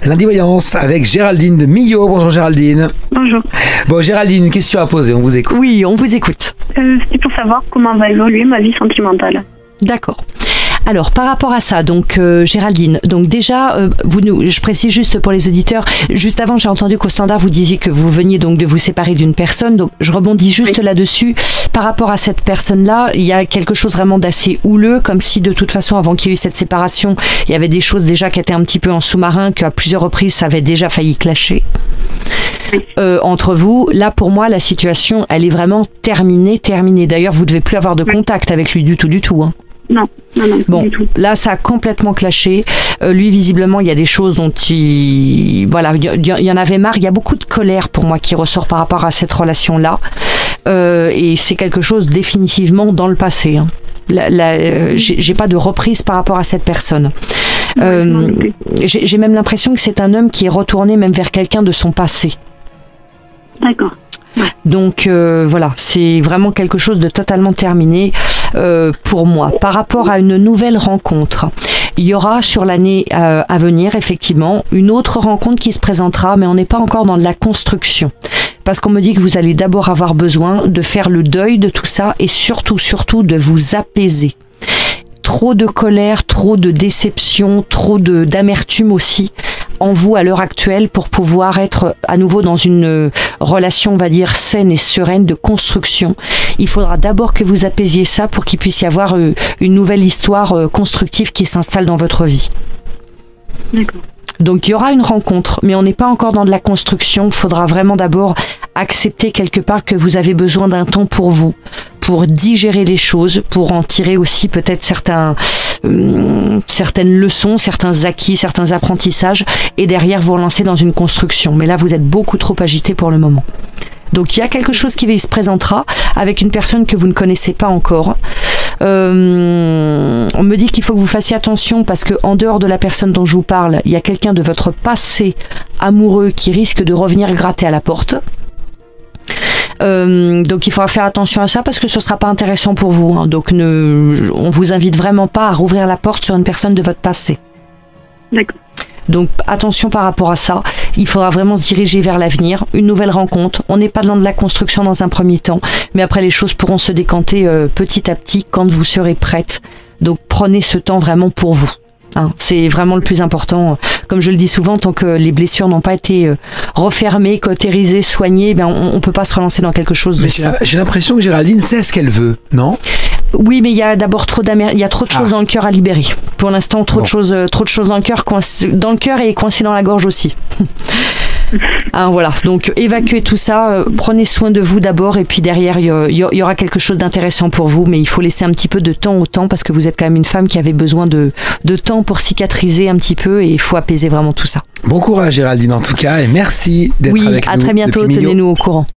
Lundi Voyance avec Géraldine de Millau. Bonjour Géraldine. Bonjour. Bon Géraldine, une question à poser, on vous écoute. Oui, on vous écoute. C'est pour savoir comment va évoluer ma vie sentimentale. D'accord. Alors, par rapport à ça, donc Géraldine, donc déjà, je précise juste pour les auditeurs, juste avant, j'ai entendu qu'au standard, vous disiez que vous veniez donc de vous séparer d'une personne, donc je rebondis juste là-dessus. Par rapport à cette personne-là, il y a quelque chose vraiment d'assez houleux, comme si de toute façon, avant qu'il y ait eu cette séparation, il y avait des choses déjà qui étaient un petit peu en sous-marin, qu'à plusieurs reprises, ça avait déjà failli clasher entre vous. Là, pour moi, la situation, elle est vraiment terminée. D'ailleurs, vous ne devez plus avoir de contact avec lui du tout. Hein. Non, bon, du tout. Là, ça a complètement clashé. Lui, visiblement, il y a des choses dont il y en avait marre. Il y a beaucoup de colère pour moi qui ressort par rapport à cette relation-là. Et c'est quelque chose définitivement dans le passé. Hein. J'ai pas de reprise par rapport à cette personne. J'ai même l'impression que c'est un homme qui est retourné même vers quelqu'un de son passé. D'accord. Donc voilà, c'est vraiment quelque chose de totalement terminé pour moi. Par rapport à une nouvelle rencontre, il y aura sur l'année à venir effectivement une autre rencontre qui se présentera, mais on n'est pas encore dans de la construction. Parce qu'on me dit que vous allez d'abord avoir besoin de faire le deuil de tout ça et surtout de vous apaiser. Trop de colère, trop de déception, trop d'amertume aussi en vous à l'heure actuelle pour pouvoir être à nouveau dans une relation, on va dire, saine et sereine de construction. Il faudra d'abord que vous apaisiez ça pour qu'il puisse y avoir une nouvelle histoire constructive qui s'installe dans votre vie. D'accord. Donc il y aura une rencontre, mais on n'est pas encore dans de la construction. Il faudra vraiment d'abord accepter quelque part que vous avez besoin d'un temps pour vous, pour digérer les choses, pour en tirer aussi peut-être certaines leçons, certains acquis, certains apprentissages, et derrière vous relancer dans une construction. Mais là, vous êtes beaucoup trop agité pour le moment. Donc il y a quelque chose qui se présentera avec une personne que vous ne connaissez pas encore. On me dit qu'il faut que vous fassiez attention parce que en dehors de la personne dont je vous parle, il y a quelqu'un de votre passé amoureux qui risque de revenir gratter à la porte. Donc il faudra faire attention à ça parce que ce sera pas intéressant pour vous. Hein. Donc on vous invite vraiment pas à rouvrir la porte sur une personne de votre passé. D'accord. Donc attention par rapport à ça, il faudra vraiment se diriger vers l'avenir, une nouvelle rencontre. On n'est pas dans de la construction dans un premier temps, mais après les choses pourront se décanter petit à petit quand vous serez prête. Donc prenez ce temps vraiment pour vous. Hein, c'est vraiment le plus important. Comme je le dis souvent, tant que les blessures n'ont pas été refermées, cautérisées, soignées, ben on ne peut pas se relancer dans quelque chose de ça. J'ai l'impression que Géraldine sait ce qu'elle veut, non ? Oui, mais il y a d'abord trop de choses dans le cœur à libérer. Pour l'instant, trop de choses dans le cœur et coincées dans la gorge aussi. Hein, voilà. Donc évacuez tout ça, prenez soin de vous d'abord et puis derrière il y aura quelque chose d'intéressant pour vous, mais il faut laisser un petit peu de temps au temps parce que vous êtes quand même une femme qui avait besoin de temps pour cicatriser un petit peu et il faut apaiser vraiment tout ça. Bon courage Géraldine en tout cas et merci d'être avec nous. Oui, à très bientôt, tenez-nous au courant.